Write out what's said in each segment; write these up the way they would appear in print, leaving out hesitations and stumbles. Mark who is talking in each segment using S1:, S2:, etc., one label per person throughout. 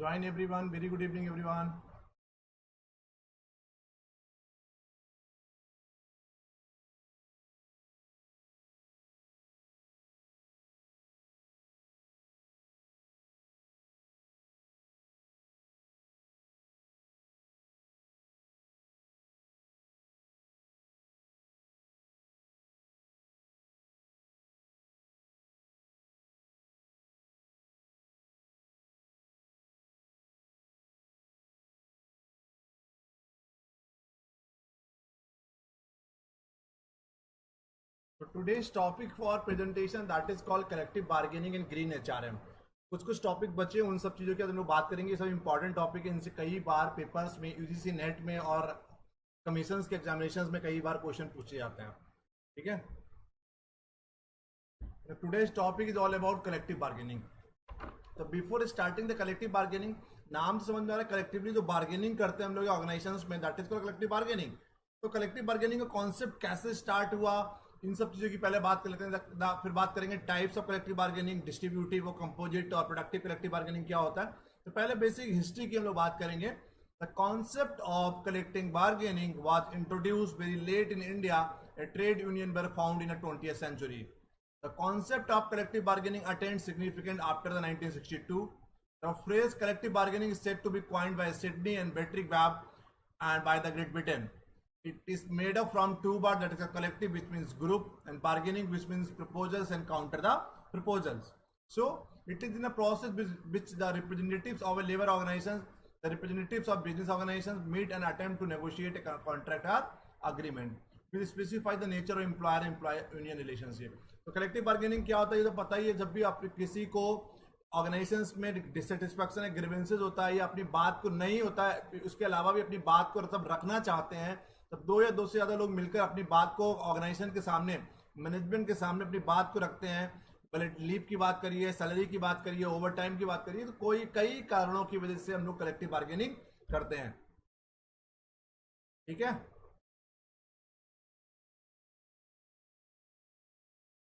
S1: Join everyone. Very good evening, everyone. So today's topic for presentation that is called collective bargaining and green HRM. कुछ topic बचे उन सब चीज़ों की हम लोग बात करेंगे. सब इंपॉर्टेंट टॉपिक है. इनसे कई बार पेपर्स में यूजीसी नेट में और कमीशंस के एग्जामिनेशंस में कई बार क्वेश्चन पूछे जाते हैं. ठीक है. Today's topic is all about collective bargaining. तो before starting the collective bargaining, नाम से समझ में आ रहा है कलेक्टिवली जो बार्गेनिंग करते हैं हम लोग ऑर्गेनाइजेशंस में, that is called collective bargaining. तो कलेक्टिव बार्गेनिंग का कॉन्सेप्ट कैसे स्टार्ट हुआ, इन सब चीज़ों की पहले बात कर लेते हैं. फिर बात करेंगे types of collective bargaining, distributive और कंपोजिट और प्रोडक्टिव कलेक्टिव बार्गेनिंग क्या होता है. तो पहले बेसिक हिस्ट्री की हम लोग बात करेंगे. The concept of collective bargaining was introduced very late in India. A trade union were found in the 20th century. The concept of collective bargaining attained significance after the 1962. The phrase collective bargaining is said to be coined by Sidney and Patrick Webb and by the Great Britain. It is made up from two words, that is a collective which means group and bargaining which means proposals and counter the proposals. So it is in a process which the representatives of a labor organization, the representatives of business organizations meet and attempt to negotiate a contract or agreement. Will specify the nature of employer union relationship. तो collective bargaining क्या होता है ये तो पता ही है. जब भी आप किसी को ऑर्गेनाइजेशंस में डिससेटिस्फैक्शन है, ग्रीवेंसेज होता है या अपनी बात को नहीं होता है, उसके अलावा भी अपनी बात को सब रखना चाहते हैं, तब दो या दो से ज़्यादा लोग मिलकर अपनी बात को ऑर्गेनाइजेशन के सामने, मैनेजमेंट के सामने अपनी बात को रखते हैं. भले लीव की बात करिए, सैलरी की बात करिए, ओवर टाइम की बात करिए, तो कई कारणों की वजह से हम लोग कलेक्टिव बार्गेनिंग करते हैं. ठीक है.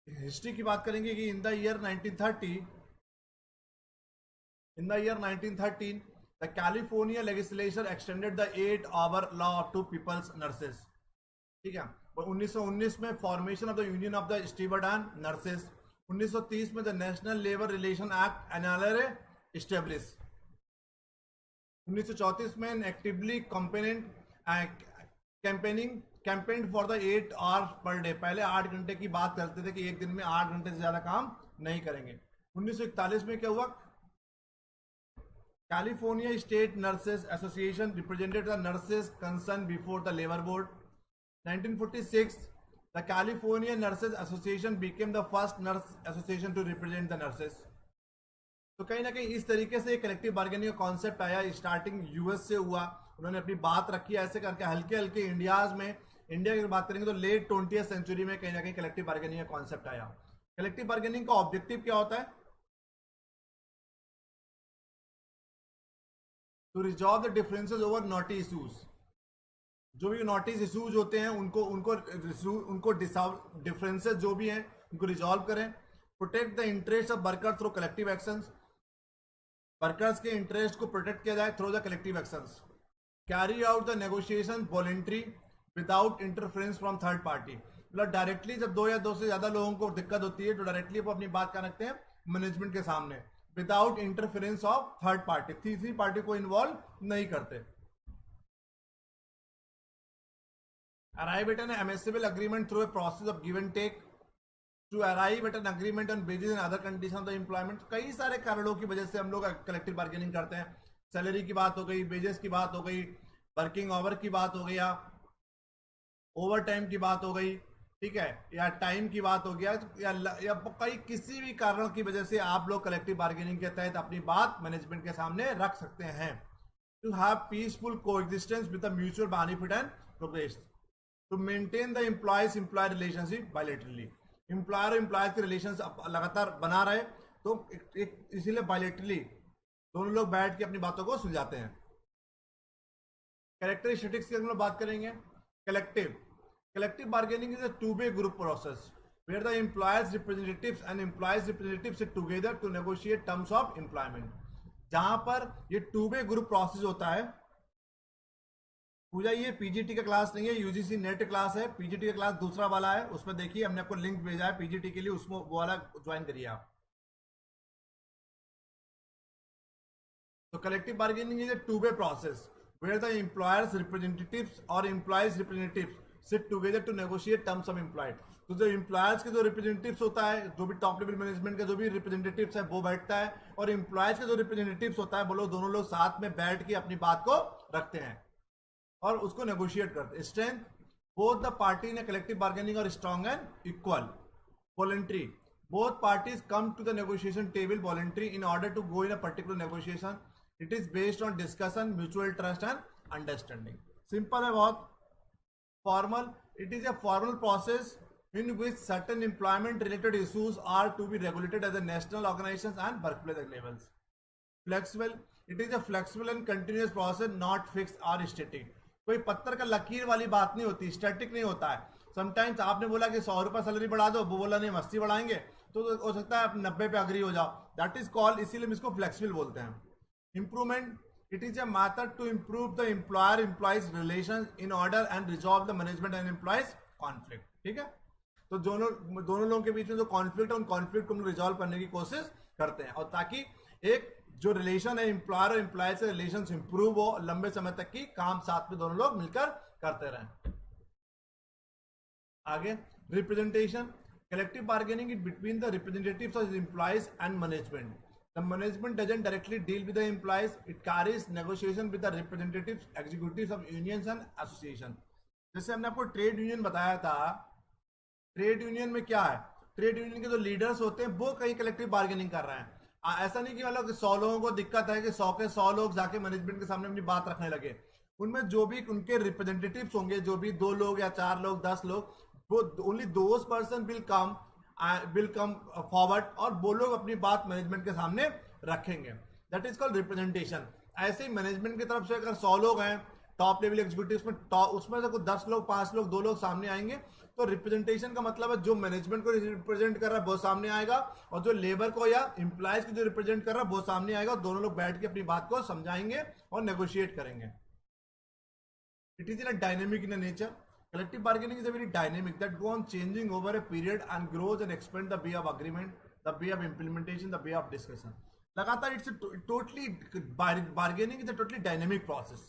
S1: हिस्ट्री की बात करेंगे कि in the year 1913 the California legislature extended the 8-hour law to peoples nurses. ठीक है. और 1919 में formation of the union of the steward and nurses. 1930 में the National Labour Relation Act NLR establish. 1934 में actively campaigning for the 8 hours per day. पहले 8 घंटे की बात करते थे कि एक दिन में 8 घंटे से ज्यादा काम नहीं करेंगे. 1941 में क्या हुआ, California State Nurses Association represented the nurses concern before the labour board. 1946 the California Nurses Association became the first nurse association to represent the nurses. तो कहीं ना कहीं इस तरीके से कलेक्टिव बार्गेनिंग का कॉन्सेप्ट आया. स्टार्टिंग यूएस से हुआ, उन्होंने अपनी बात रखी, ऐसे करके हल्के हल्के इंडिया की बात करेंगे तो लेट 20th सेंचुरी में कहीं ना कहीं कलेक्टिव बार्गेनिंग का कॉन्सेप्ट आया. कलेक्टिव बार्गेनिंग का ऑब्जेक्टिव क्या होता है, to resolve the differences over knotty issues. जो भी नोटिस इश्यूज होते हैं उनको डिफरेंसेस जो भी हैं उनको रिजॉल्व करें. Protect the interest of workers through collective actions. Workers के इंटरेस्ट को प्रोटेक्ट किया जाए through the collective actions. Carry out the negotiation voluntary without interference from third party. मतलब डायरेक्टली जब दो या दो से ज्यादा लोगों को दिक्कत होती है तो डायरेक्टली वो अपनी बात कर रखते हैं मैनेजमेंट के सामने, without interference of third party. तीसरी पार्टी को इन्वॉल्व नहीं करते. arrive at an amicable agreement through a process of give and take. To arrive at an agreement on wages and other conditions of the employment. कई सारे कारणों की वजह से हम लोग कलेक्टिव बार्गेनिंग करते हैं. सैलरी की बात हो गई, वेजेस की बात हो गई, वर्किंग आवर की बात हो गया, ओवर टाइम की बात हो गई, ठीक है, या टाइम की बात हो गया, या कई किसी भी कारणों की वजह से आप लोग कलेक्टिव बार्गेनिंग के तहत अपनी बात मैनेजमेंट के सामने रख सकते हैं. To have peaceful coexistence with the mutual benefit and progress. To maintain the employee relationship bilaterally. Employer और एम्प्लॉय के रिलेशन लगातार बना रहे, तो इसीलिए बायलैटरली दोनों लोग बैठ के अपनी बातों को सुलझाते हैं. कैरेक्टरिस्टिक्स की हम लोग बात करेंगे. Collective bargaining is a two-way group process where the employers representatives and employees representatives sit together to negotiate terms of employment. जहां पर ये टू वे ग्रुप प्रोसेस होता है। पूजा ये पीजीटी का क्लास नहीं है, यूजीसी नेट क्लास है। पीजीटी का क्लास दूसरा वाला है, उसमें देखिए हमने आपको लिंक भेजा है पीजीटी के लिए, उसमें वो वाला ज्वाइन करिए आप। तो collective bargaining is a two way process where the employers representatives और employees representatives sit together to negotiate terms of employed. तो जो एम्प्लॉयर्स के जो रिप्रेजेंटेटिव्स होता है, जो भी टॉप लेवल मैनेजमेंट का जो भी रिप्रेजेंटेटिव्स है वो बैठता है, और एम्प्लॉयज का जो रिप्रेजेंटेटिव्स होता है वो लोग दोनों लोग साथ में बैठ के अपनी बात को रखते हैं और उसको नेगोशिएट करते हैं। Strength, both the party in collective bargaining और strong and equal. Voluntary, both parties come to the negotiation table voluntary in order to go in a particular negotiation. It is based on discussion, mutual trust and understanding. Simple है बहुत। Formal, it is a formal process in which certain employment related issues are to be regulated at the national organizations and workplace levels. Flexible, it is a flexible and continuous process, not fixed or static. कोई पत्थर का लकीर वाली बात नहीं होती, static नहीं होता है। समटाइम्स आपने बोला कि 100 रुपये सैलरी बढ़ा दो, वो बोला नहीं हम 80 बढ़ाएंगे, तो हो सकता है आप 90 पे अग्री हो जाओ। दैट इज कॉल्ड, इसीलिए हम इसको फ्लेक्सिबल बोलते हैं। Improvement, it is a method to improve the employer employees relation in order and resolve the management and employees conflict. ठीक है, तो दोनों दोनों लोगों के बीच में जो कॉन्फ्लिक्ट है उन कॉन्फ्लिक्ट को हम रिजॉल्व करने की कोशिश करते हैं, और ताकि एक जो रिलेशन है एम्प्लॉयर और एम्प्लॉय से रिलेशन इंप्रूव हो, लंबे समय तक की काम साथ में दोनों लोग मिलकर करते रहें। आगे, representation, collective bargaining is between the representatives of employees and management. The management doesn't directly deal with the employees, it carries negotiation with the representatives executives of unions and association. जैसे हमने आपको ट्रेड यूनियन बताया था, trade union में क्या है, trade union के जो लीडर्स होते हैं वो कहीं कलेक्टिव बार्गेनिंग कर रहे हैं। ऐसा नहीं कि मतलब 100 लोगों को दिक्कत है कि 100 के 100 लोग जाके मैनेजमेंट के सामने अपनी बात रखने लगे। उनमें जो भी उनके रिप्रेजेंटेटिव्स होंगे, जो भी 2 लोग या 4 लोग 10 लोग, वो only those person will come forward, और वो लोग अपनी बात मैनेजमेंट के सामने रखेंगे। That is called representation. ऐसे ही मैनेजमेंट की तरफ से अगर 100 लोग हैं टॉप लेवल एग्जीक्यूटिव में, उसमें से कुछ 10 लोग 5 लोग 2 लोग सामने आएंगे, तो रिप्रेजेंटेशन का मतलब है जो मैनेजमेंट को रिप्रेजेंट कर रहा है वो सामने आएगा, और जो लेबर को या इंप्लॉयज को जो रिप्रेजेंट कर रहा है वो सामने आएगा, और दोनों लोग बैठ के अपनी बात को समझाएंगे और नेगोशिएट करेंगे। It is in a dynamic in nature. Collective bargaining is a very dynamic that go on changing over a period and grows and expand the way of agreement, the way of implementation, the way of discussion. लगातार it's a totally bargaining is a totally dynamic process.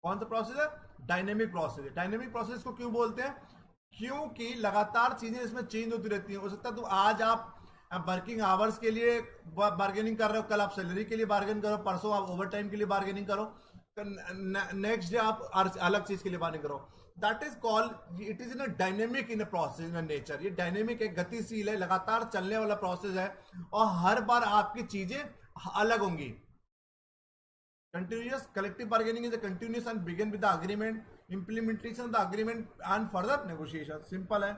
S1: कौन सा process है? Dynamic process है। Dynamic process को क्यों बोलते हैं? क्योंकि लगातार चीजें इसमें चेंज होती रहती हैं। हो सकता है तो आज आप वर्किंग आवर्स के लिए बार्गेनिंग कर रहे हो, कल आप सैलरी के लिए बार्गेन करो, परसों आप ओवर टाइम के लिए बार्गेनिंग करो, नेक्स्ट डे आप अलग चीज के लिए बार्गेनिंग करो। That is called, it is in a dynamic in a process in nature. ये डायनेमिक है, गतिशील है, लगातार चलने वाला प्रोसेस है, और हर बार आपकी चीजें अलग होंगी। Continuous collective bargaining is a continuous and begin with the agreement, implementation of the agreement and further negotiation. Simple है।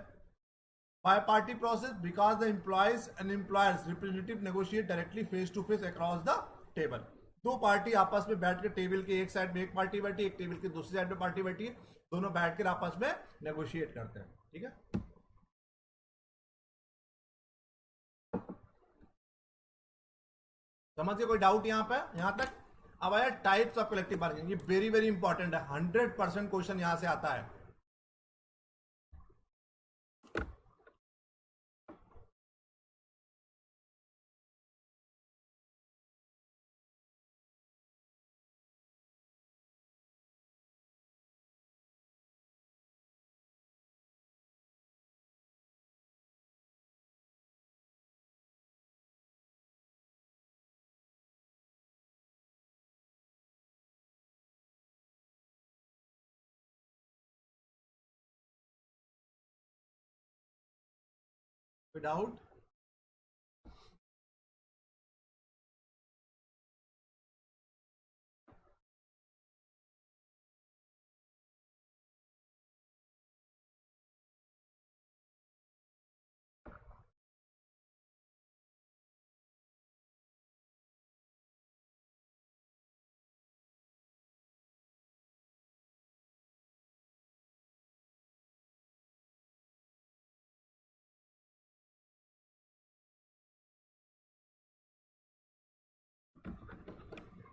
S1: Bi-party process because the employees and employers representative negotiate directly face to face across the table. दो party आपस में बैठ के, table के एक side में एक पार्टी बैठी, एक टेबल के दूसरी साइड में पार्टी बैठी है, दोनों बैठ कर आपस में नेगोशिएट करते हैं। ठीक है, समझिए कोई डाउट यहाँ पे, यहाँ तक? अब आया टाइप्स ऑफ कलेक्टिव बार्गेनिंग। ये वेरी वेरी इंपॉर्टेंट है, 100% क्वेश्चन यहां से आता है। कोई डाउट?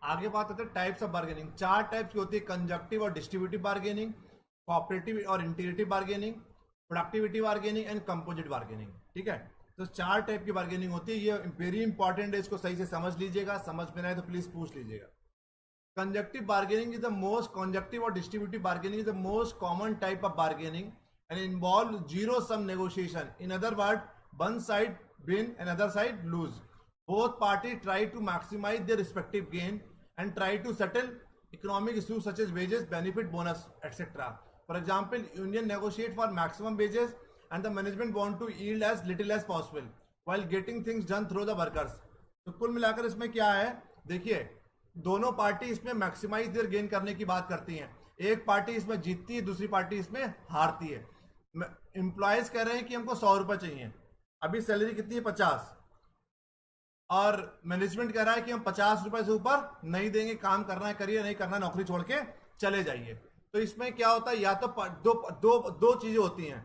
S1: आगे बात करते हैं टाइप्स ऑफ बार्गेनिंग। चार टाइप्स की होती है, कंजक्टिव और डिस्ट्रीब्यूटिव बार्गेनिंग, कोऑपरेटिव और integrative bargaining, productivity bargaining and composite bargaining. ठीक है, तो चार टाइप की बार्गेनिंग होती है, ये वेरी इंपॉर्टेंट है, इसको सही से समझ लीजिएगा, समझ में ना आए तो प्लीज पूछ लीजिएगा। Conjunctive bargaining is the most conjunctive or distributive bargaining is the most common type of bargaining and involve zero sum negotiation. In other words, one side win and other side lose. Both parties try to maximize their respective gain and try to settle economic issues such as wages, benefit, bonus, etc. For example, union negotiate for maximum wages and the management want to yield as little as possible while getting things done through the workers. तो कुल मिलाकर इसमें क्या है, देखिए दोनों party इसमें maximise their gain करने की बात करती हैं। एक पार्टी इसमें जीतती है, दूसरी पार्टी इसमें हारती है। एम्प्लॉयज कह रहे हैं कि हमको 100 रुपए चाहिए, अभी सैलरी कितनी है 50, और मैनेजमेंट कह रहा है कि हम 50 रुपए से ऊपर नहीं देंगे, काम करना है करिए, नहीं करना नौकरी छोड़ के चले जाइए। तो इसमें क्या होता है, या तो दो चीजें होती हैं,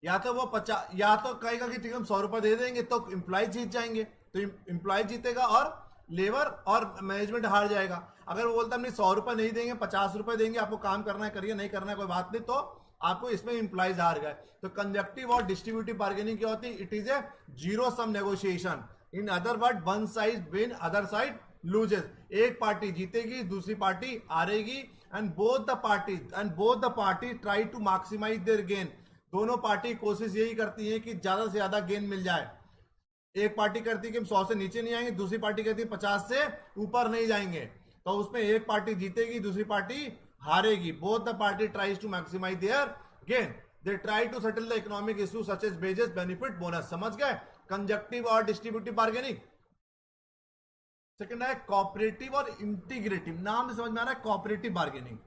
S1: या तो वो 50, या तो कहेगा कि ठीक है हम 100 रुपए दे देंगे तो एम्प्लॉय जीत जाएंगे, तो एम्प्लॉय जीतेगा और लेबर और मैनेजमेंट हार जाएगा। अगर वो बोलता है नहीं 100 रुपए नहीं देंगे, 50 रुपए देंगे, आपको काम करना है करिए, नहीं करना है कोई बात नहीं, तो आपको इसमें एम्प्लॉयज हार गए। तो कंजक्टिव और डिस्ट्रीब्यूटिव बार्गेनिंग क्या होती है, it is a zero sum negotiation. In other word, one side win other side loses. एक पार्टी जीतेगी, दूसरी पार्टी हारेगी, and both the party try to maximise their gain. दोनों पार्टी कोशिश यही करती है कि ज्यादा से ज्यादा गेन मिल जाए। एक पार्टी कहती है कि हम 100 से नीचे नहीं आएंगे, दूसरी पार्टी कहती है 50 से ऊपर नहीं जाएंगे, तो उसमें एक पार्टी जीतेगी, दूसरी पार्टी हारेगी। Both the party tries to maximise their gain, they try to settle the economic issue such as wages, benefit, bonus. समझ गए कंजक्टिव और डिस्ट्रीब्यूटिव बार्गेनिंग। सेकंड है कोऑपरेटिव और इंटीग्रेटिव। नाम से समझ में आ रहा है cooperative bargaining.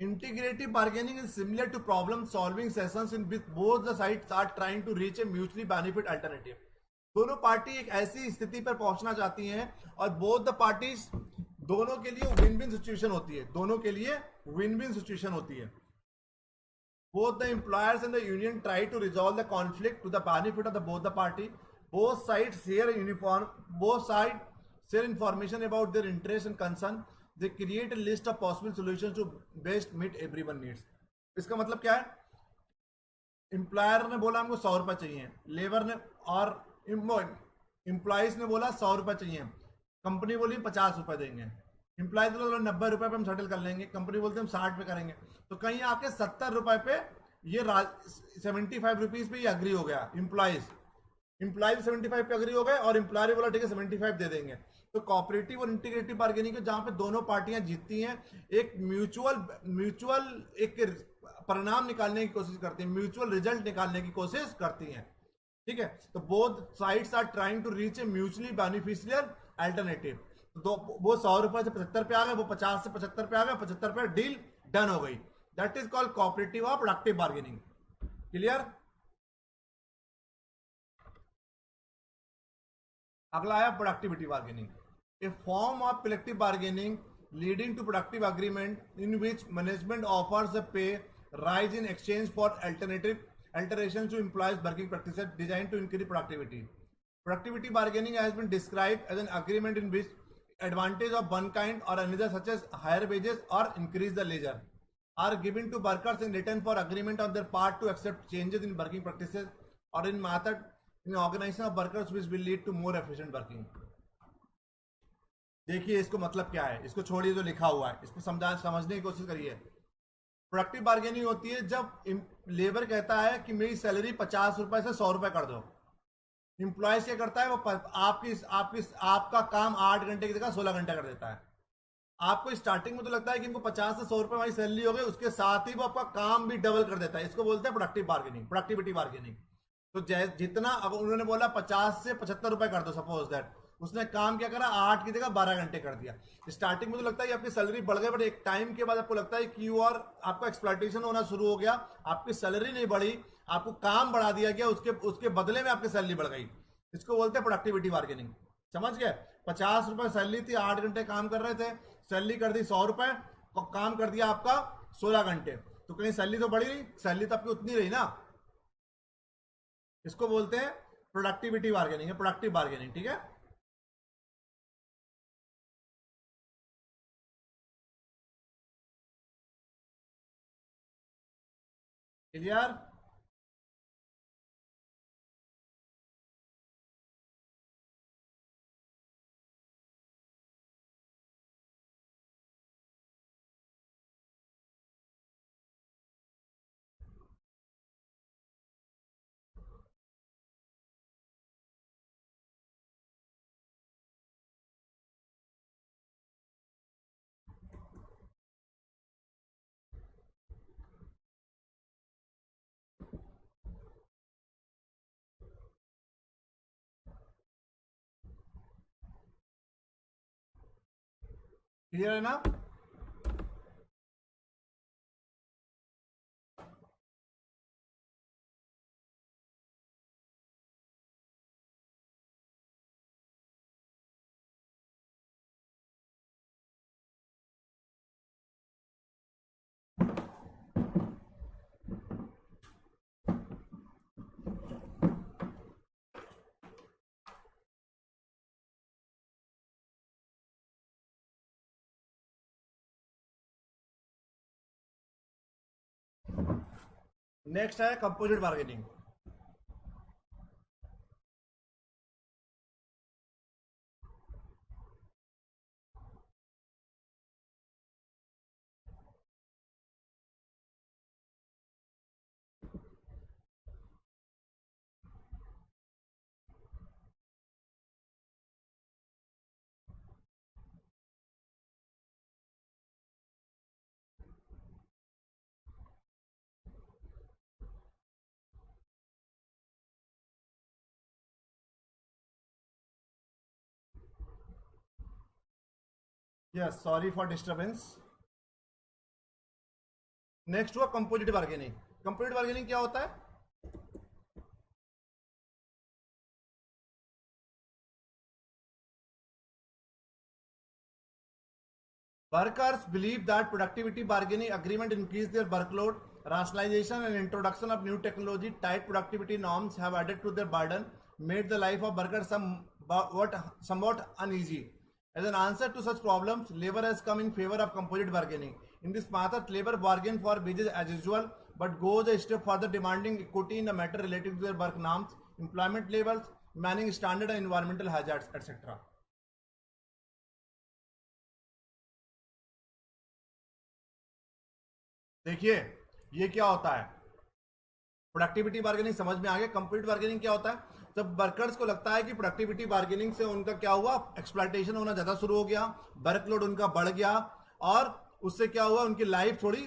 S1: Integrative bargaining is similar to problem solving sessions in which both the sides are trying to reach a mutually benefit alternative. दोनों पार्टी एक ऐसी स्थिति पर पहुंचना चाहती हैं और both the parties, दोनों के लिए विन विन सिचुएशन होती है, दोनों के लिए विन विन सिचुएशन होती है। Both the employers and the union try to resolve the conflict to the benefit of both the party. Both sides share information about their interests and concern. They create a list of possible solutions to best meet everyone needs. इसका मतलब क्या है, employer ने बोला हमको 100 रुपए चाहिए, labour ने और एम्प्लॉयज ने बोला 100 रुपए चाहिए, कंपनी बोली 50 रुपए देंगे, एम्प्लॉयज बोला 90 रुपए पे हम सेटल कर लेंगे, कंपनी बोलते हम 60 पे करेंगे। तो कहीं आके 70 रुपए पे ये 75 रुपीज पे ये अग्री हो गया। एम्प्लॉयज 75 पे अग्री हो गए और एम्प्लॉयर बोला ठीक है 75 दे देंगे। तो कोऑपरेटिव और इंटीग्रेटिव बार्गेनिंग है जहां पे दोनों पार्टियां जीतती हैं, एक म्यूचुअल एक परिणाम निकालने की कोशिश करती हैं, म्यूचुअल रिजल्ट निकालने की कोशिश करती हैं। ठीक है, तो both sides are trying to reach a mutually beneficial alternative. तो वो 100 रुपए से 75 पे आ गए, वो 50 से 75 पे आ गए, 75 पे डील डन हो गई। दैट इज कॉल्ड कोऑपरेटिव और प्रोडक्टिव बार्गेनिंग। क्लियर? अगला है productivity bargaining, a form of collective bargaining leading to productive agreement in which management offers a pay rise in exchange for alterations to employees working practices designed to increase productivity. Productivity bargaining has been described as an agreement in which advantage of one kind or another such as higher wages or increase the leisure are given to workers in return for agreement on their part to accept changes in working practices or in method in organization of workers which will lead to more efficient working. देखिए इसको मतलब क्या है, इसको छोड़िए जो लिखा हुआ है, इसको समझने की कोशिश करिए। प्रोडक्टिव बार्गेनिंग होती है जब लेबर कहता है कि मेरी सैलरी 50 रुपए से 100 रुपए कर दो, एम्प्लॉयज क्या करता है, वो आपका काम 8 घंटे की जगह 16 घंटे कर देता है। आपको स्टार्टिंग में तो लगता है कि इनको 50 से 100 रुपए हमारी सैलरी हो गई, उसके साथ ही वो आपका काम भी डबल कर देता है। इसको बोलते हैं प्रोडक्टिव बार्गेनिंग, प्रोडक्टिविटी बार्गेनिंग। तो जितना अब उन्होंने बोला 50 से 75 रुपए कर दो, सपोज दैट उसने काम क्या करा, 8 की जगह 12 घंटे कर दिया। स्टार्टिंग में तो लगता है कि आपकी सैलरी बढ़ गई, बट एक टाइम के बाद आपको लगता है कि आपका एक्सप्लॉइटेशन होना शुरू हो गया, आपकी सैलरी नहीं बढ़ी, आपको काम बढ़ा दिया गया, उसके बदले में आपकी सैलरी बढ़ गई। इसको बोलते हैं प्रोडक्टिविटी बार्गेनिंग। समझ गए? 50 रुपए सैलरी थी, 8 घंटे काम कर रहे थे, सैलरी कर दी 100 रुपए, काम कर दिया आपका 16 घंटे, तो कहीं सैलरी तो बढ़ी नहीं, सैलरी तो आपकी उतनी रही ना। इसको बोलते हैं प्रोडक्टिविटी बार्गेनिंग, प्रोडक्टिव बार्गेनिंग। ठीक है, क्लियर? क्लियर है ना? नेक्स्ट है composite bargaining. Yes, sorry for disturbance. Next हुआ कंपोजिट बार्गेनिंग। कंपोजिट बार्गेनिंग क्या होता है? Workers believe that productivity bargaining agreement increase their workload. Rationalization and introduction of new technology, tight productivity norms have added to their burden, made the life of workers somewhat uneasy. As an answer to such problems, labor has come in favor of composite bargaining. In this method, labor bargain for wages as usual, but goes a step further, demanding equity in the matter relating to their work norms, employment levels, manning standard and environmental hazards, etc. देखिए, ये क्या होता है? Productivity bargaining समझ में आ गया। Complete bargaining क्या होता है? जब वर्कर्स को लगता है कि प्रोडक्टिविटी बार्गेनिंग से उनका क्या हुआ, एक्सप्लॉयटेशन होना ज्यादा शुरू हो गया, वर्कलोड उनका बढ़ गया, और उससे क्या हुआ, उनकी लाइफ थोड़ी,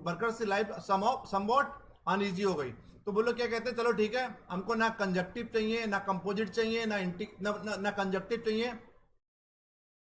S1: वर्कर्स की लाइफ समवॉट अनईजी हो गई। तो बोलो क्या कहते हैं, चलो ठीक है, हमको ना कंजक्टिव चाहिए, ना कंपोजिट चाहिए, ना कंजक्टिव चाहिए,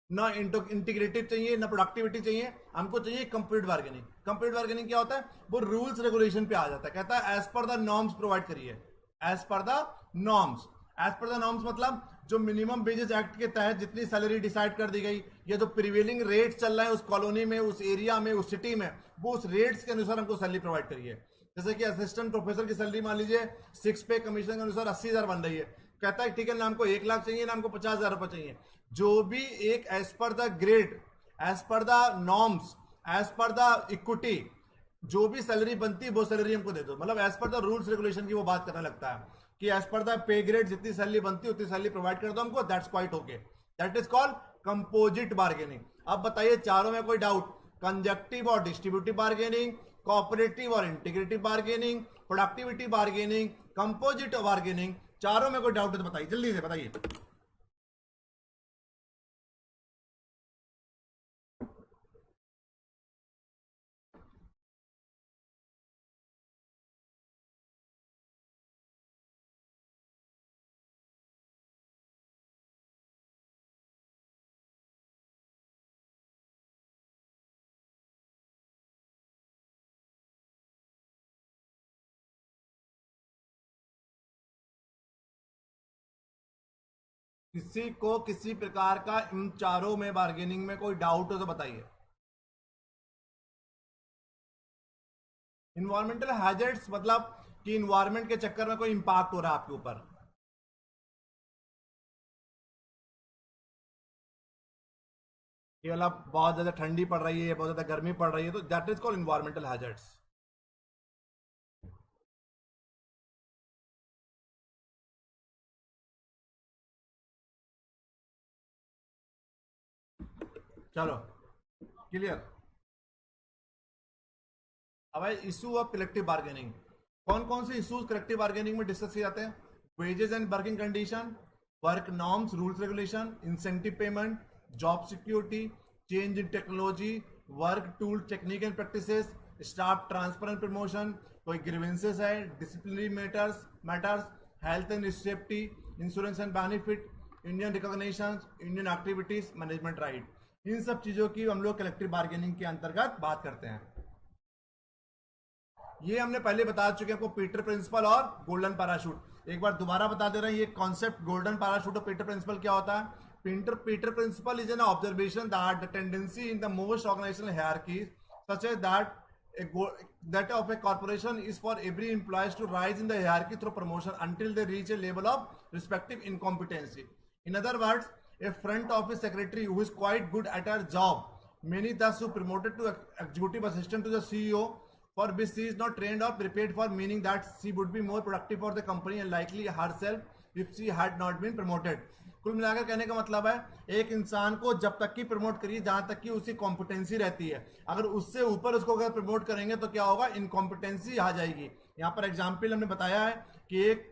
S1: ना इंटीग्रेटिव चाहिए, ना प्रोडक्टिविटी चाहिए, हमको चाहिए कंप्लीट बार्गेनिंग। कंप्लीट बार्गेनिंग क्या होता है? वो रूल्स रेगुलेशन पे आ जाता है, कहता है as per the norms provide करिए, as per the norms. As per the norms मतलब जो मिनिमम वेजेस एक्ट के तहत जितनी सैलरी डिसाइड कर दी गई, या जो प्रिवेलिंग रेट चल रहा है उस कॉलोनी में, उस एरिया में, उस सिटी में, वो उस रेट्स के अनुसार हमको सैलरी प्रोवाइड करिए। जैसे कि असिस्टेंट प्रोफेसर की सैलरी मान लीजिए 6 पे कमीशन के अनुसार 80,000 बन रही है, कहता है ठीक है ना हमको 1 लाख चाहिए, ना हमको 50,000 रुपए चाहिए। जो भी एक as per the grade, as per the norms, as per the equity जो भी सैलरी बनती है वो सैलरी हमको दे दो। मतलब as per the rules regulation की वो बात करने लगता है कि as per the pay grade जितनी सैलरी बनती है उतनी सैलरी प्रोवाइड कर दो हमको, that's quite okay. That is called composite bargaining. अब बताइए चारों में कोई डाउट? कंजक्टिव और डिस्ट्रीब्यूटिव बार्गेनिंग, कोऑपरेटिव और integrative bargaining, productivity bargaining, composite bargaining, चारों में कोई डाउट है तो बताइए, जल्दी से बताइए। किसी को किसी प्रकार का इन चारों में बार्गेनिंग में कोई डाउट हो तो बताइए। इन्वायरमेंटल हैजर्ड्स मतलब कि इन्वायरमेंट के चक्कर में कोई इंपैक्ट हो रहा है आपके ऊपर। ये मतलब बहुत ज्यादा ठंडी पड़ रही है, बहुत ज्यादा गर्मी पड़ रही है, तो that is called environmental hazards. चलो क्लियर। अब है इशू ऑफ कलेक्टिव बार्गेनिंग। कौन कौन से इश्यूज कलेक्टिव बार्गेनिंग में डिस्कस किए जाते हैं? Wages and working condition, work norms rules regulation, incentive payment, job security, change in technology, work tool technique and practices, staff transfer and promotion, कोई grievances है, disciplinary matters, health and safety, insurance and benefit, Indian recognition, Indian activities, management right. इन सब चीजों की हम लोग collective bargaining के अंतर्गत बात करते हैं। ये हमने पहले बता चुके हैं आपको, पीटर प्रिंसिपल और गोल्डन पैराशूट। एक बार दोबारा बता दे रहे हैं ये कॉन्सेप्ट गोल्डन पैराशूट और पीटर प्रिंसिपल क्या होता है। Peter principal is an observation that the tendency in the most organisational hierarchies such as that of a corporation is for every employees to rise in the hierarchy through promotion until they reach a level of respective incompetency. In other words, a front office secretary who is quite good at her job, many thus who promoted to executive assistant to the CEO, for which she is not trained or prepared for, meaning that she would be more productive for the company and likely herself if she had not been promoted. कुल मिलाकर कहने का मतलब है एक इंसान को जब तक की प्रमोट करिए जहां तक की उसकी कॉम्पिटेंसी रहती है, अगर उससे ऊपर उसको अगर प्रमोट करेंगे तो क्या होगा, इनकॉम्पिटेंसी आ जाएगी। यहाँ पर एग्जाम्पल हमने बताया है कि एक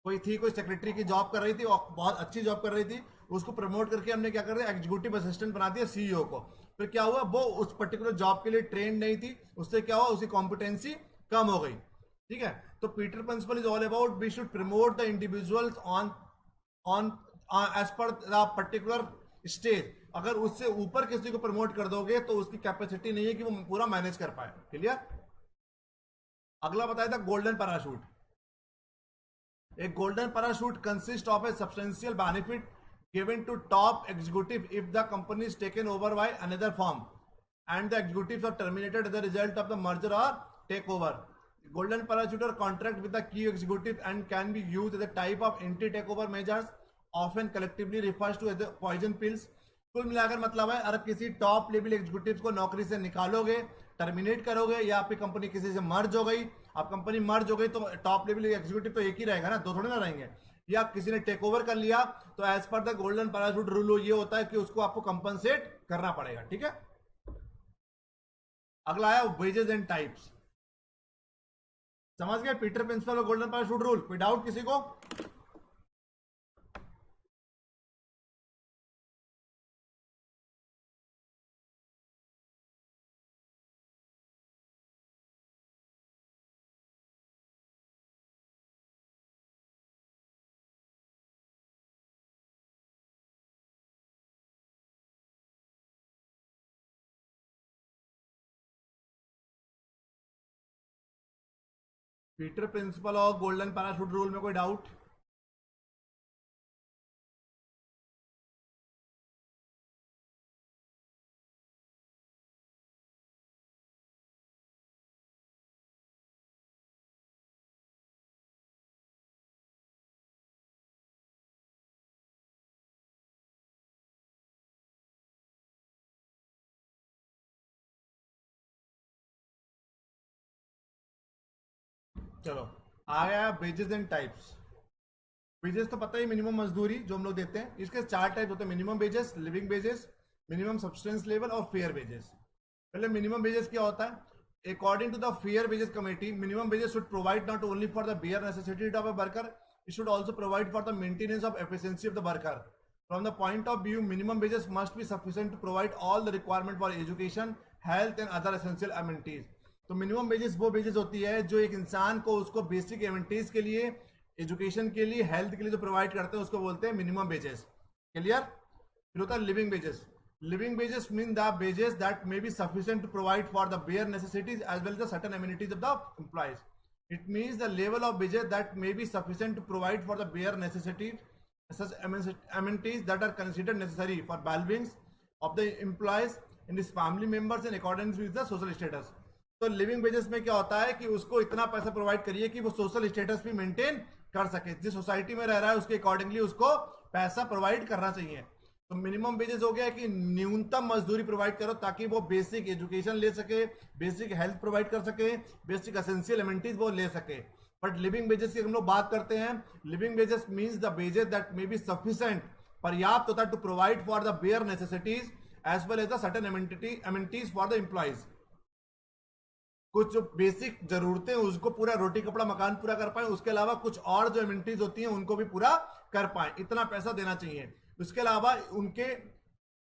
S1: कोई सेक्रेटरी की जॉब कर रही थी और बहुत अच्छी जॉब कर रही थी, उसको प्रमोट करके हमने क्या कर दिया, एग्जीक्यूटिव असिस्टेंट बना दिया सीईओ को। फिर क्या हुआ, वो उस पर्टिकुलर जॉब के लिए ट्रेन नहीं थी, उससे क्या हुआ, उसकी कॉम्पिटेंसी कम हो गई। ठीक है, तो Peter principal is all about we should promote the individuals on as per the particular stage. अगर उससे ऊपर किसी को प्रमोट कर दोगे तो उसकी कैपेसिटी नहीं है कि वो पूरा मैनेज कर पाए। क्लियर। अगला बताया था गोल्डन पैराशूट। एक golden parachute consist of A substantial benefit given to top executive if the company is taken over by another firm and the executives are terminated as a result of the merger or takeover. Golden parachute or contract with the key executive and can be used as a type of anti-takeover measures, often collectively refers to as the poison pills. कुल मिलाकर मतलब है अगर किसी top level executive को नौकरी से निकालोगे, टर्मिनेट करोगे, या आपकी कंपनी किसी से मर्ज हो गई, अब कंपनी मर्ज हो गई तो टॉप लेवल एग्जीक्यूटिव तो एक ही रहेगा ना, दो थोड़े ना रहेंगे, या किसी ने टेक ओवर कर लिया, तो as per the golden parachute rule ये होता है कि उसको आपको कंपनसेट करना पड़ेगा। ठीक है। अगला है वेजेस एंड टाइप्स। समझ गए पीटर प्रिंसिपल और गोल्डन पैराशूट रूल? कोई डाउट किसी को? पीटर प्रिंसिपल और गोल्डन पैराशूट रूल में कोई डाउट? चलो आ गया वेजेस एंड टाइप्स। वेजेस तो पता ही, मिनिमम मजदूरी जो हम लोग देते हैं, इसके चार टाइप होते हैं, minimum wages, living wages, minimum substance level और फेयर वेजेस। पहले मिनिमम वेजेस क्या होता है? According to the fair wages committee, minimum wages should provide not only for the bare necessity of a worker, it should also provide for the maintenance of efficiency of the worker. From the point of view, minimum wages must be sufficient to provide all the requirement for education, health and other essential amenities. तो minimum wages वो wages होती है जो एक इंसान को उसको basic amenities के लिए, एजुकेशन के लिए, हेल्थ के लिए जो प्रोवाइड करते हैं उसको बोलते हैं मिनिमम वेजेस। क्लियर। फिर होता है living wages. Living wages mean the wages that may be sufficient to provide for the bare necessities as well the certain amenities of the employees. It means the level of wages that may be sufficient to provide for the bare necessities such amenities that are considered necessary for well-being of the employees and his family members in accordance with the social status. तो living wages में क्या होता है कि उसको इतना पैसा provide करिए कि वो सोशल स्टेटस भी मेंटेन कर सके, जिस सोसाइटी में रह रहा है उसके अकॉर्डिंगली उसको पैसा प्रोवाइड करना चाहिए। तो मिनिमम वेजेस हो गया कि न्यूनतम मजदूरी प्रोवाइड करो ताकि वो बेसिक एजुकेशन ले सके, बेसिक हेल्थ प्रोवाइड कर सके, बेसिक एसेंशियल एमिनिटीज वो ले सके। बट लिविंग वेजेस की हम लोग बात करते हैं, living wages means the wages that may be sufficient, पर्याप्त होता है to provide for the bare necessities as well as the certain amenities for the employees. कुछ जो बेसिक जरूरतें उसको पूरा, रोटी कपड़ा मकान पूरा कर पाए, उसके अलावा कुछ और जो एमिनिटीज होती हैं उनको भी पूरा कर पाए, इतना पैसा देना चाहिए। उसके अलावा उनके,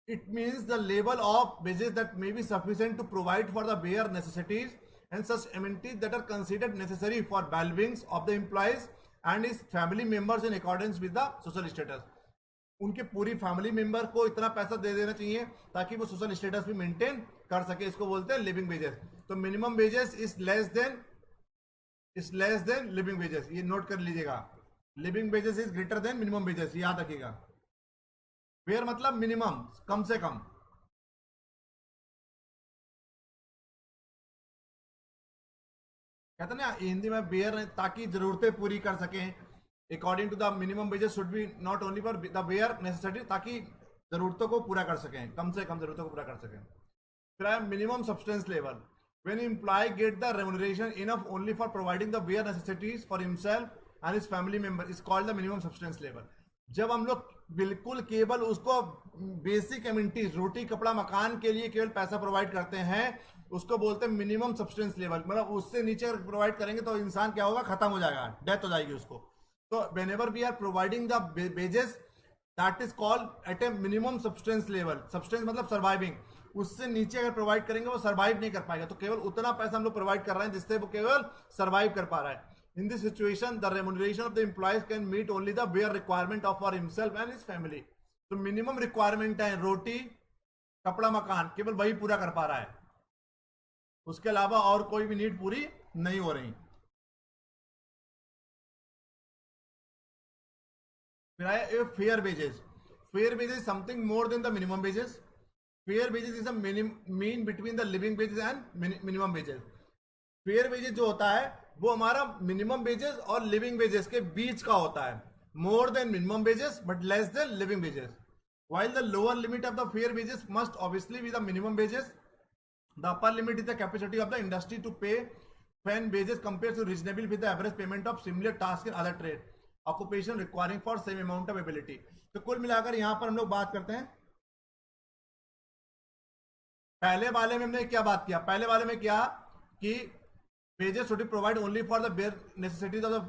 S1: it means the level of wages that may be sufficient to provide for the bare necessities and such amenities that are considered necessary for wellbeings of the employees and his family members in accordance with the social status. उनके पूरी family member को इतना पैसा दे देना चाहिए ताकि वो social status भी मेंटेन कर सके। इसको बोलते हैं लिविंग वेजेस। तो minimum wages is less than living wages, ये नोट कर लीजिएगा। Living wages is greater than minimum wages, याद रखिएगा। वेयर मतलब मिनिमम, कम से कम। कहते ना हिंदी में बेयर, ताकि जरूरतें पूरी कर सकें। According to the minimum wages should be not only for the bare necessity, ताकि जरूरतों को पूरा कर सकें, कम से कम जरूरतों को पूरा कर सकें। फिर है minimum substance level. when employee get the remuneration enough only for providing the bare necessities for himself and his family member is called the minimum subsistence level। जब हम लोग बिल्कुल केवल उसको बेसिक एमिनिटीज, रोटी कपड़ा मकान के लिए केवल पैसा प्रोवाइड करते हैं, उसको बोलते हैं मिनिमम सब्सटेंस लेवल। मतलब उससे नीचे प्रोवाइड करेंगे तो इंसान क्या होगा, खत्म हो जाएगा, डेथ हो जाएगी उसको। तो whenever we are providing the wages that is called at a minimum subsistence level, subsistence मतलब सर्वाइविंग, उससे नीचे अगर प्रोवाइड करेंगे वो सर्वाइव नहीं कर पाएगा। तो केवल उतना पैसा हम लोग प्रोवाइड कर रहे हैं जिससे वो केवल सर्वाइव कर पा रहा है। In this situation the remuneration of the employees can meet only the bare requirement of for himself and his family. तो मिनिमम रिक्वायरमेंट है रोटी कपड़ा मकान, केवल वही पूरा कर पा रहा है, उसके अलावा और कोई भी नीड पूरी नहीं हो रही। फिर आया fair wages. Fair wages something more than the minimum wages. Fair wages is a mean between the living wages and minimum wages. Fair wages जो होता है वो हमारा मिनिमम वेजेस और लिविंग वेजेस के बीच का होता है। More than minimum wages but less than living wages. while the lower limit of the fair wages must obviously be the minimum wages, the upper limit is the capacity of the industry to pay fair wages compared to reasonable with the average payment of similar task in other trade occupation requiring for same amount of ability। तो कुल मिलाकर यहां पर हम लोग बात करते हैं, पहले वाले में हमने क्या बात किया, पहले वाले में क्या कि wages should be provide only for the bare necessities of the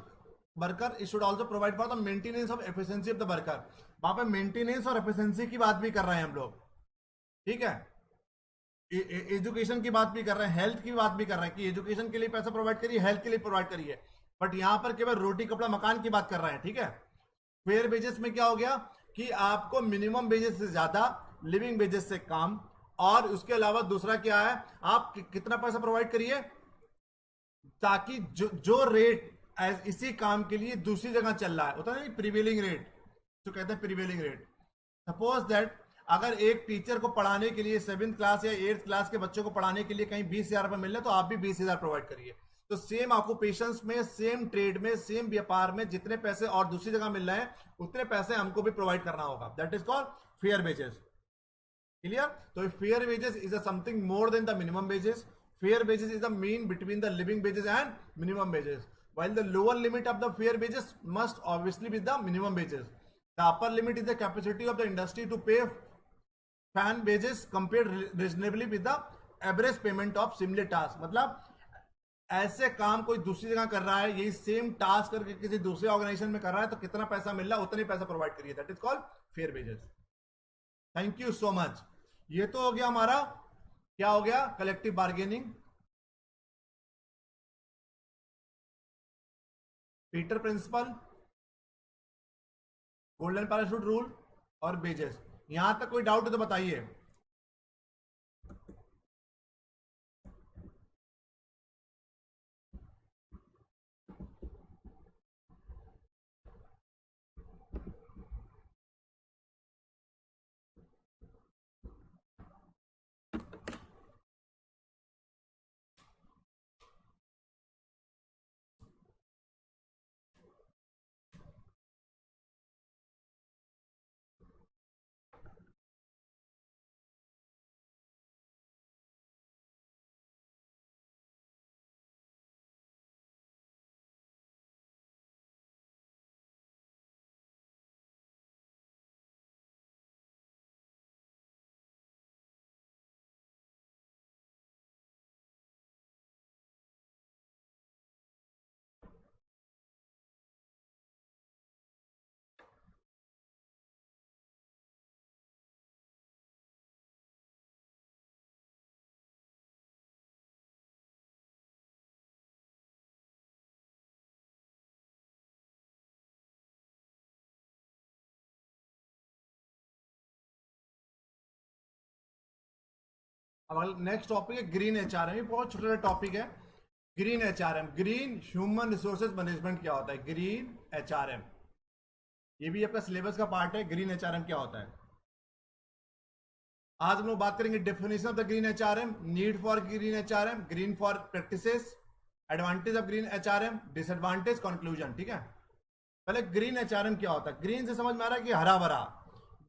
S1: worker, it should also provide for the maintenance of efficiency of the worker। वहां पे मेंटेनेंस और एफिशिएंसी की बात भी कर रहे हैं हम लोग, ठीक है। एजुकेशन की बात भी कर रहे हैं, हेल्थ की बात भी कर रहे हैं कि एजुकेशन के लिए पैसा प्रोवाइड करिए, हेल्थ के लिए प्रोवाइड करिए, बट यहां पर केवल रोटी कपड़ा मकान की बात कर रहे हैं, ठीक है। फेयर वेजेस में क्या हो गया कि आपको मिनिमम वेजेस से ज्यादा, लिविंग वेजेस से कम, और उसके अलावा दूसरा क्या है, आप कितना पैसा प्रोवाइड करिए ताकि जो रेट इसी काम के लिए दूसरी जगह चल रहा है, होता है ना प्रिवेलिंग रेट, जो कहते हैं प्रिवेलिंग रेट। सपोज दैट अगर एक टीचर को पढ़ाने के लिए 7th क्लास या 8th क्लास के बच्चों को पढ़ाने के लिए कहीं 20,000 रुपए मिल रहे, तो आप भी 20,000 प्रोवाइड करिए। तो सेम ऑक्यूपेशंस में, सेम ट्रेड में, सेम व्यापार में जितने पैसे और दूसरी जगह मिल रहे हैं उतने पैसे हमको भी प्रोवाइड करना होगा। That is called fair wages. Clear? तो fair wages is something more than the minimum wages. Fair wages is the mean between the living wages and minimum wages, while the lower limit of the fair wages must obviously be the minimum wages. The upper limit is the capacity of the industry to pay fan wages compared reasonably with the average payment of similar task। मतलब ऐसे काम कोई दूसरी जगह कर रहा है, यही सेम टास्क करके किसी दूसरे ऑर्गेनाइजेशन में कर रहा है, तो कितना पैसा मिल रहा है उतने पैसा प्रोवाइड करिए। That is called fair wages. Thank you so much. ये तो हो गया हमारा, क्या हो गया, collective bargaining, Peter principal, golden parachute rule और वेजेस। यहां तक कोई डाउट है तो बताइए। अब नेक्स्ट टॉपिक है ग्रीन एचआरएम। ये बहुत छोटा टॉपिक है। Green HRM, green human resources management क्या होता है? ग्रीन एचआरएम, ये भी आपका सिलेबस का पार्ट है। ग्रीन एचआरएम क्या होता है? आज हम लोग बात करेंगे definition of the green HRM, need for green HRM, green for practices, advantage of green HRM, disadvantage, conclusion. ठीक है, पहले ग्रीन एचआरएम क्या होता है? ग्रीन से समझ में आ रहा है कि हरा भरा।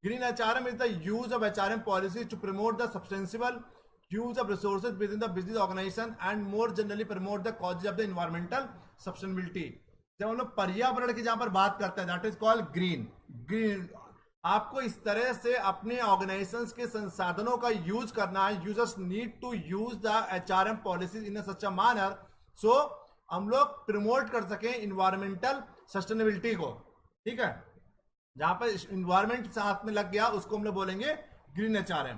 S1: Green HRM is the use of HRM policy to promote the sustainable use of resources within the business organization and more generally promote the causes of the environmental sustainability। जब हम लोग पर्यावरण की जहां पर बात करते हैं that is called green. Green आपको इस तरह से अपने ऑर्गेनाइजेशंस के संसाधनों का यूज करना है। Users need to use the HRM policies in such a manner so हम लोग प्रमोट कर सकें इन्वायरमेंटल सस्टेनेबिलिटी को। ठीक है, जहां पर इन्वायरमेंट साथ में लग गया उसको हम लोग बोलेंगे ग्रीन एचआरएम।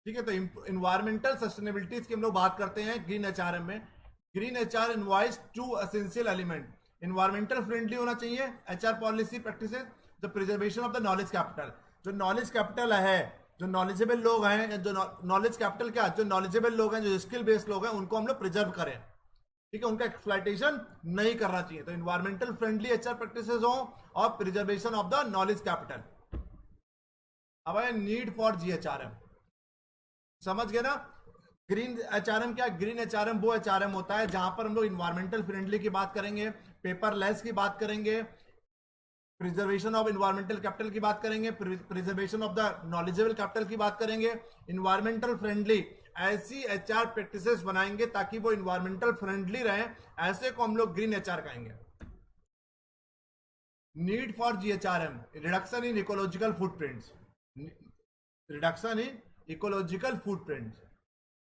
S1: ठीक है, तो इन्वायरमेंटल सस्टेनेबिलिटी की हम लोग बात करते हैं ग्रीन एचआरएम में। Green HR involves two essential element, environmental friendly होना चाहिए HR policy practices, the preservation of the knowledge capital. जो नॉलेज कैपिटल है, जो नॉलेजेबल लोग हैं, जो नॉलेज कैपिटल क्या, जो नॉलेजेबल लोग हैं, जो स्किल बेस्ड लोग हैं, उनको हम लोग प्रिजर्व करें। ठीक है, उनका एक्सप्लॉयटेशन नहीं करना चाहिए। तो इन्वायरमेंटल फ्रेंडली एचआर प्रैक्टिसेस हो और preservation of the knowledge capital. अब है नीड फॉर जीएचआरएम, समझ गए ना? ग्रीन एचआरएम क्या? ग्रीन एचआरएम वो एचआरएम होता है जहां पर हम लोग इन्वायरमेंटल फ्रेंडली की बात करेंगे, पेपरलेस की बात करेंगे, प्रिजर्वेशन ऑफ इन्वायरमेंटल कैपिटल की बात करेंगे, preservation of the knowledgeable capital की बात करेंगे, इन्वायरमेंटल फ्रेंडली ऐसी एचआर प्रैक्टिसेस बनाएंगे ताकि वो इन्वायरमेंटल फ्रेंडली रहे। ऐसे को हम लोग ग्रीन एचआर कहेंगे। Need for GHRM, reduction in ecological footprints, reduction in ecological footprints,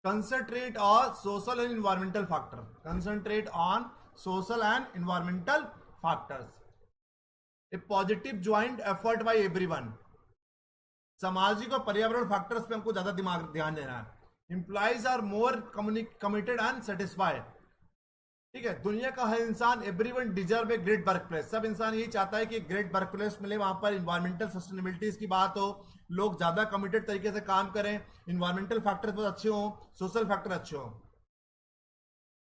S1: concentrate on social and environmental factor, concentrate on social and environmental factors, a positive joint effort by everyone, सामाजिक और पर्यावरण factors पे हमको ज्यादा ध्यान देना है। Employees are more committed and satisfied. ठीक है, दुनिया का हर इंसान, everyone deserve a great work place, सब इंसान यही चाहता है कि ग्रेट वर्क प्लेस मिले, वहां पर इन्वायरमेंटल सस्टेनेबिलिटी की बात हो, लोग ज्यादा कमिटेड तरीके से काम करें, इन्वायरमेंटल फैक्टर्स बहुत अच्छे हों, सोशल फैक्टर अच्छे हों।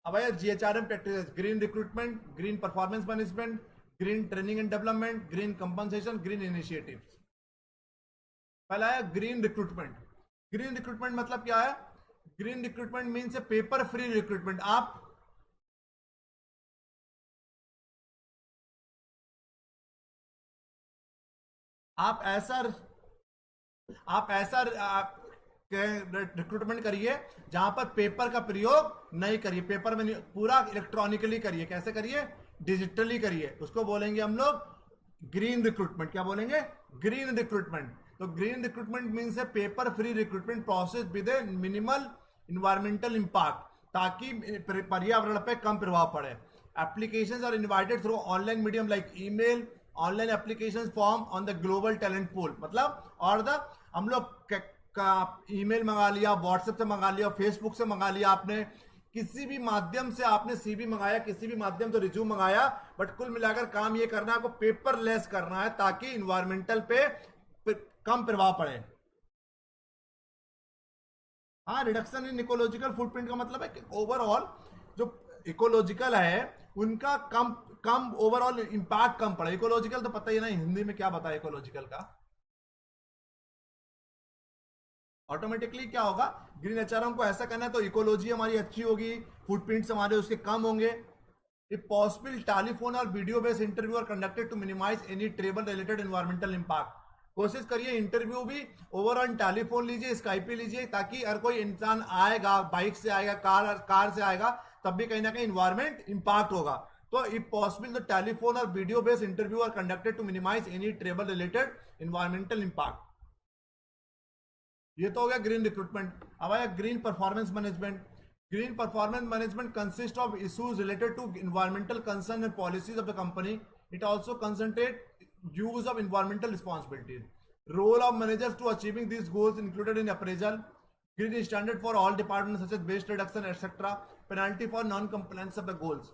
S1: अब आया GHRM practices, green recruitment, green performance management, green training and development, green compensation, green initiatives. पहला है ग्रीन रिक्रूटमेंट। ग्रीन रिक्रूटमेंट मतलब क्या है? Green recruitment means a paper free recruitment. आप ऐसा रिक्रूटमेंट करिए जहां पर पेपर का प्रयोग नहीं करिए, पेपर में नहीं, पूरा इलेक्ट्रॉनिकली करिए। कैसे करिए? डिजिटली करिए। उसको बोलेंगे हम लोग ग्रीन रिक्रूटमेंट। क्या बोलेंगे? Green recruitment. तो green recruitment means a paper free recruitment process with a minimal environmental impact, ताकि पर्यावरण पे कम प्रभाव पड़े। Applications are invited through online medium like email, online application form on the global talent pool. मतलब और हम लोग का ईमेल मंगा लिया, व्हाट्सएप से मंगा लिया, फेसबुक से मंगा लिया, आपने किसी भी माध्यम से आपने सीवी मंगाया, किसी भी माध्यम से रिज्यूम मंगाया, बट कुल मिलाकर काम ये करना है आपको, पेपरलेस करना है ताकि इन्वायरमेंटल पे कम प्रभाव पड़े। हाँ, रिडक्शन इन इकोलॉजिकल फुटप्रिंट का मतलब है कि ओवरऑल जो इकोलॉजिकल है उनका कम ओवरऑल इंपैक्ट कम पड़े। इकोलॉजिकल तो पता ही नहीं हिंदी में क्या बताया इकोलॉजिकल का। ऑटोमेटिकली क्या होगा? ग्रीन एचआरएम को ऐसा करना है तो इकोलॉजी हमारी अच्छी होगी, फुटप्रिंट्स हमारे उसके कम होंगे। इफ पॉसिबल टेलीफोन और video based interview are conducted to minimise any travel related environmental impact. कोशिश करिए इंटरव्यू भी ओवर ऑन टेलीफोन लीजिए, स्काइप पे लीजिए, ताकि हर कोई इंसान आएगा, बाइक से आएगा, कार से आएगा, तब भी कहीं ना कहीं इन्वायरमेंट इंपैक्ट होगा। तो इफ पॉसिबल द टेलीफोन और video based interview are conducted to minimise any travel related environmental impact. ये तो हो गया ग्रीन रिक्रूटमेंट। अब आया green performance management. Green performance management consist of issues related to environmental concern and policies of the company. It also concentrate use of environmental responsibilities. Role of managers to achieving these goals included in appraisal, green standard for all departments such as waste reduction etc, penalty for non-compliance of the goals.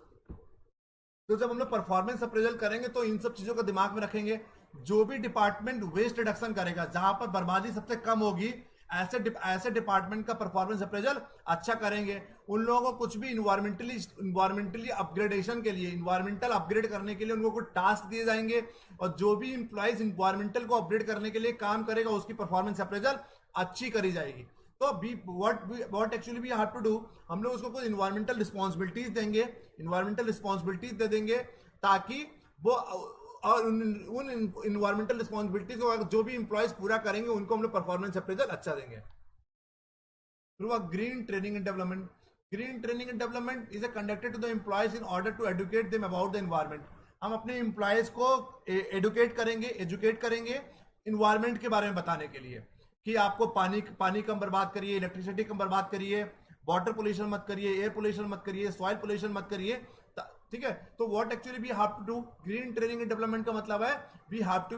S1: तो जब हम लोग performance appraisal करेंगे तो इन सब चीजों को दिमाग में रखेंगे। जो भी डिपार्टमेंट वेस्ट रिडक्शन करेगा, जहां पर बर्बादी सबसे कम होगी, ऐसे डिपार्टमेंट का परफॉर्मेंस अप्रेजल अच्छा करेंगे। उन लोगों को कुछ भी इन्वायरमेंटली अपग्रेडेशन के लिए, इन्वायरमेंटल अपग्रेड करने के लिए उनको कुछ टास्क दिए जाएंगे, और जो भी इंप्लॉइज इन्वायरमेंटल को अपग्रेड करने के लिए काम करेगा उसकी परफॉर्मेंस अप्रेजल अच्छी करी जाएगी। तो be what actually we have to do, हम लोग उसको कुछ इन्वायरमेंटल रिस्पॉन्सिबिलिटीज देंगे, इन्वायरमेंटल रिस्पॉन्सिबिलिटीज दे देंगे, ताकि वो और उन इन्वायरमेंटल रिस्पॉन्सिबिलिटीज को जो भी इंप्लॉयज पूरा करेंगे उनको हम लोग परफॉर्मेंस अप्रेजल अच्छा देंगे। Through a green training and development, green training and development is conducted to the employees in order to educate them about the environment. हम अपने एम्प्लॉयज को एजुकेट करेंगे इन्वायरमेंट के बारे में बताने के लिए, कि आपको पानी कम बर्बाद करिए, इलेक्ट्रिसिटी कम बर्बाद करिए, वाटर पोल्यूशन मत करिए, एयर पोल्यूशन मत करिए, सॉइल पोल्यूशन मत करिए। ठीक है, तो what actually we have to do, green training and development का मतलब है we have to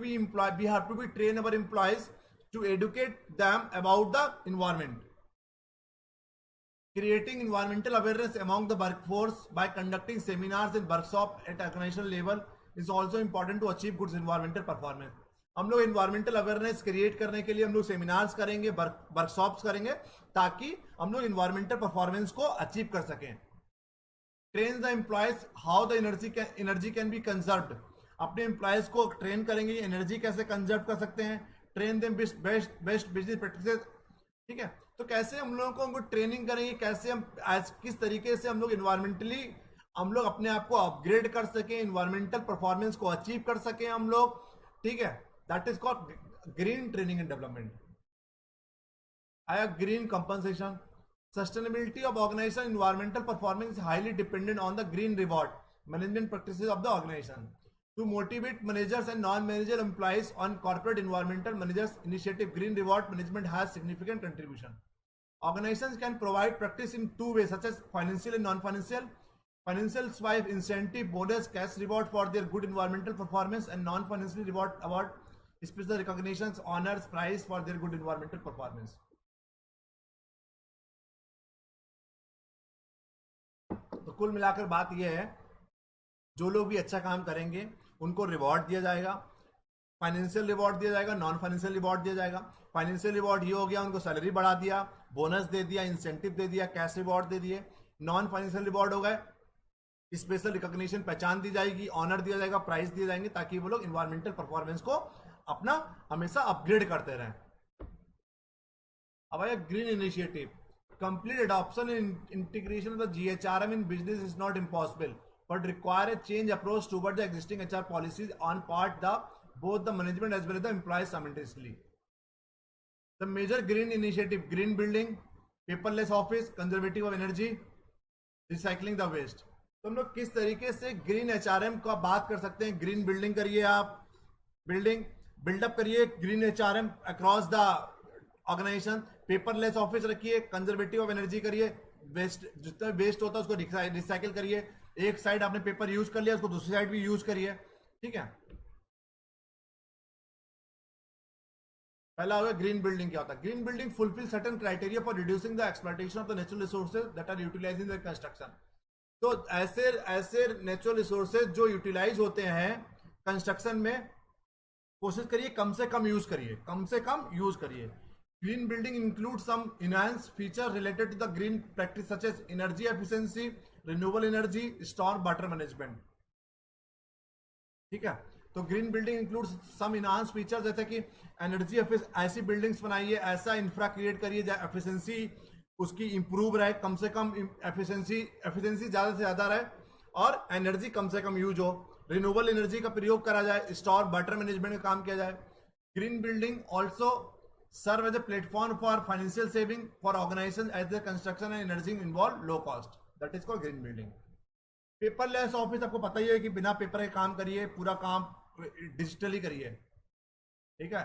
S1: be train our employees to educate them about the environment, creating environmental awareness among the workforce by conducting seminars and workshops at organizational level is also important to achieve good environmental performance। हम लोग environmental awareness create करने के लिए हम लोग seminars करेंगे, workshops करेंगे, ताकि हम लोग environmental performance को achieve कर सकें। train the employees how the energy can be conserved, अपने employees को train करेंगे energy कैसे conserve कर सकते हैं, train them best business practices। ठीक है, तो कैसे हम लोगों को उनको ट्रेनिंग करेंगे, कैसे हम किस तरीके से हम लोग इन्वायरमेंटली हम लोग अपने आप को अपग्रेड कर सकें, इन्वायरमेंटल परफॉर्मेंस को अचीव कर सकें हम लोग। ठीक है, that is called green training and development. आया green compensation, sustainability of organisation environmental performance is highly dependent on the green reward management practices of the organisation to motivate managers and non-managerial employees on corporate environmental managers initiative. Green reward management has significant contribution. Organizations can provide practice in two ways, such as financial and non-financial. Financial by incentive, bonus, cash reward for their good environmental performance, and non-financial reward award special recognitions, honors, prize for their good environmental performance. तो कुल मिलाकर बात यह है, जो लोग भी अच्छा काम करेंगे उनको रिवॉर्ड दिया जाएगा, फाइनेंशियल रिवॉर्ड दिया जाएगा, नॉन फाइनेंशियल रिवॉर्ड दिया जाएगा। फाइनेंशियल रिवॉर्ड ये हो गया उनको सैलरी बढ़ा दिया, बोनस दे दिया, इंसेंटिव दे दिया, कैश रिवॉर्ड दे दिए। नॉन फाइनेंशियल रिवॉर्ड हो गए स्पेशल रिकॉग्निशन, पहचान दी जाएगी, ऑनर दिया जाएगा, प्राइज दिए जाएंगे, ताकि वो लोग इन्वायरमेंटल परफॉर्मेंस को अपना हमेशा अपग्रेड करते रहें। अब आया green initiative, complete adoption and integration of the GHRM in business is not impossible, but require a change approach toward the existing HR policies on part both the management as well as the employees simultaneously. The major green initiative: green building, paperless office, conservative of energy, recycling the waste। तो हम लोग किस तरीके से green HRM का बात कर सकते हैं? ग्रीन बिल्डिंग करिए, आप बिल्डअप करिए green HRM across the organisation, paperless office रखिए, कंजर्वेटिव ऑफ एनर्जी करिए, वेस्ट जितना वेस्ट होता है उसको रिसाइकिल करिए। एक साइड आपने पेपर यूज कर लिया, उसको दूसरी साइड भी यूज करिए। ठीक है, पहला हो गया ग्रीन बिल्डिंग। क्या होता है? Green building fulfil certain criteria for reducing the exploitation of the natural resources that are utilised in the construction. तो ऐसे नेचुरल रिसोर्सेज जो यूटिलाइज होते हैं कंस्ट्रक्शन में, कोशिश करिए कम से कम यूज करिए। Green building includes some enhanced features related to the green practice such as energy efficiency, renewable energy, storm water management। ठीक है, तो ग्रीन बिल्डिंग इंक्लूड्स सम इनहांस फीचर्स, जैसे कि एनर्जी ऐसी बिल्डिंग्स बनाइए, ऐसा इंफ्रा क्रिएट करिए जहाँ एफिशिएंसी उसकी इंप्रूव रहे, कम से कम एफिशिएंसी ज़्यादा से ज़्यादा रहे और एनर्जी कम से कम यूज हो, रिन्यूएबल एनर्जी का प्रयोग करा जाए, स्टॉर्म वाटर मैनेजमेंट का काम किया जाए। Green building also serve as a platform for financial saving for organizations as the construction and energy involve low cost, that is called green building। Paperless office, आपको पता ही है कि बिना पेपर के काम करिए, पूरा काम डिजिटली करिए। ठीक है,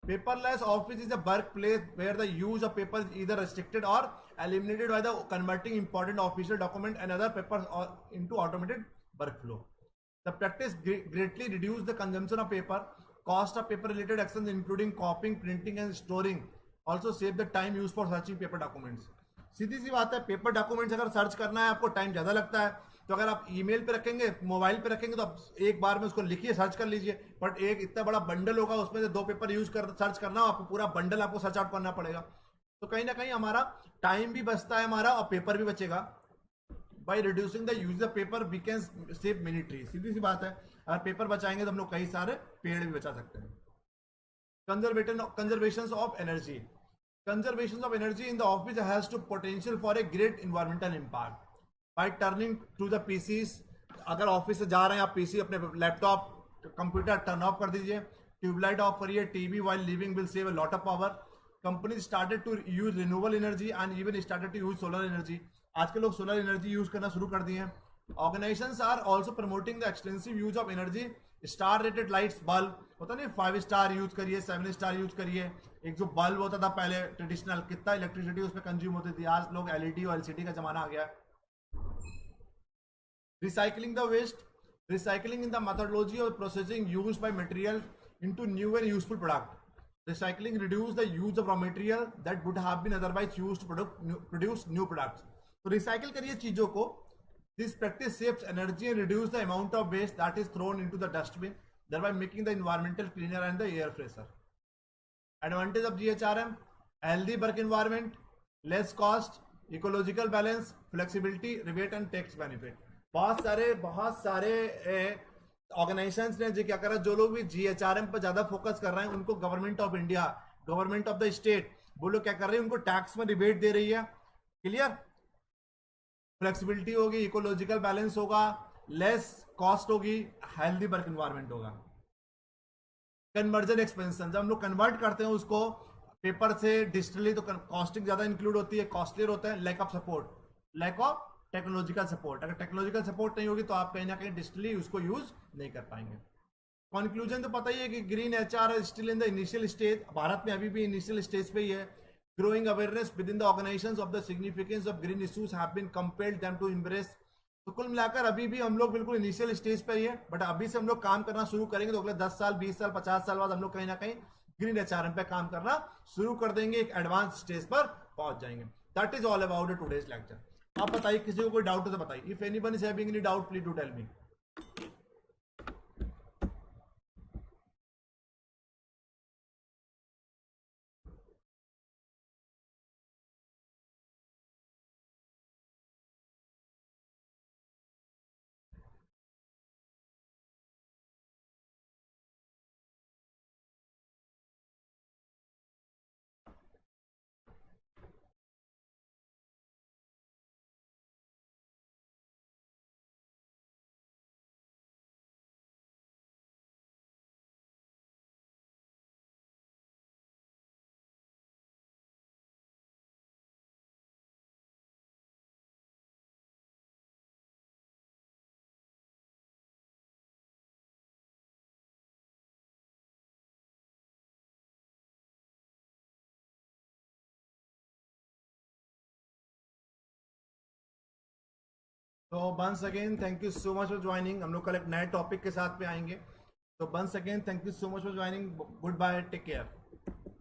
S1: paperless office is a work place where the use of paper is either restricted or eliminated by the converting important official document and other papers into automated workflow। The practice greatly reduce the consumption of paper, cost of paper related actions including copying, printing and storing, also save the time used for searching paper documents। सीधी सी बात है, paper documents अगर search करना है आपको time ज़्यादा लगता है, तो अगर आप ईमेल पे रखेंगे, मोबाइल पे रखेंगे, तो आप एक बार में उसको लिखिए, सर्च कर लीजिए। बट एक इतना बड़ा बंडल होगा, उसमें से 2 पेपर सर्च करना, आपको पूरा बंडल आपको सर्च आउट करना पड़ेगा। तो कहीं ना कहीं हमारा टाइम भी बचता है हमारा, और पेपर भी बचेगा। By reducing the use of paper we can save many tree. सीधी सी बात है, अगर पेपर बचाएंगे तो हम लोग कई सारे पेड़ भी बचा सकते हैं। Conservation of energy. Conservation of energy in the office has to potential for a great environmental impact by turning to the PCs. अगर ऑफिस से जा रहे हैं आप, पीसी अपने लैपटॉप कंप्यूटर टर्न ऑफ कर दीजिए, ट्यूबलाइट ऑफ करिए, TV while living will save a lot of power. Company started to use renewable energy and even started to use solar energy. आज के लोग सोलर एनर्जी यूज करना शुरू कर दिए हैं। Organisations are also promoting the extensive use of energy. Star rated lights, bulb होता नहीं, 5 स्टार यूज करिए, 7 स्टार यूज करिए। एक जो बल्ब होता था पहले ट्रेडिशनल, कितना इलेक्ट्रिसिटी उसमें कंज्यूम होती थी, आज लोग एलईडी और एलसीडी का जमाना आ गया है। Recycling the waste. Recycling in the methodology of processing used by material into new and useful product. Recycling reduce the use of raw material that would have been otherwise used to produce new products. तो recycle करिए चीजों को। This practice saves energy and reduce the amount of waste that is thrown into the dustbin, thereby making the environmental cleaner and the air fresher. Advantage of GHRM: healthy work environment, less cost, ecological balance, flexibility, rebate and tax benefit. बहुत सारे organisations ने जो क्या करा, जो लोग भी जीएचआरएम पर ज्यादा फोकस कर रहे हैं, उनको government of India, government of the state, वो लोग क्या कर रहे हैं, उनको टैक्स में रिबेट दे रही है। क्लियर? फ्लेक्सिबिलिटी होगी, इकोलॉजिकल बैलेंस होगा, लेस कॉस्ट होगी, हेल्दी वर्क एनवायरमेंट होगा। कन्वर्जन एक्सपेंशन, जब हम लोग कन्वर्ट करते हैं उसको पेपर से डिजिटली, तो कॉस्टिंग ज्यादा इंक्लूड होती है, कॉस्टलियर होता है। Lack of support, lack of technological support. अगर टेक्नोलॉजिकल सपोर्ट नहीं होगी तो आप कहीं ना कहीं डिजिटली उसको यूज नहीं कर पाएंगे। कंक्लूजन तो पता ही है कि green HR still in the initial stage, Bharat में अभी भी इनिशियल स्टेज पे ही है। Growing awareness within the organisations of the significance of green issues have been compelled them to embrace. तो कुल मिलाकर अभी भी हम लोग बिल्कुल इनिशियल स्टेज पे ही है, बट अभी से हम लोग काम करना शुरू करेंगे तो अगले 10 साल, 20 साल, 50 साल बाद हम लोग कहीं ना कहीं ग्रीन एचआरएम पे काम करना शुरू कर देंगे, एक एडवांस स्टेज पर पहुंच जाएंगे। That is all about today's lecture. आप बताइए, किसी को कोई डाउट हो तो बताइए। If anyone is having any doubt please do tell me. तो once again thank you so much for joining. हम लोग कल एक नए टॉपिक के साथ पे आएंगे। तो once again thank you so much for joining. Good bye, take care.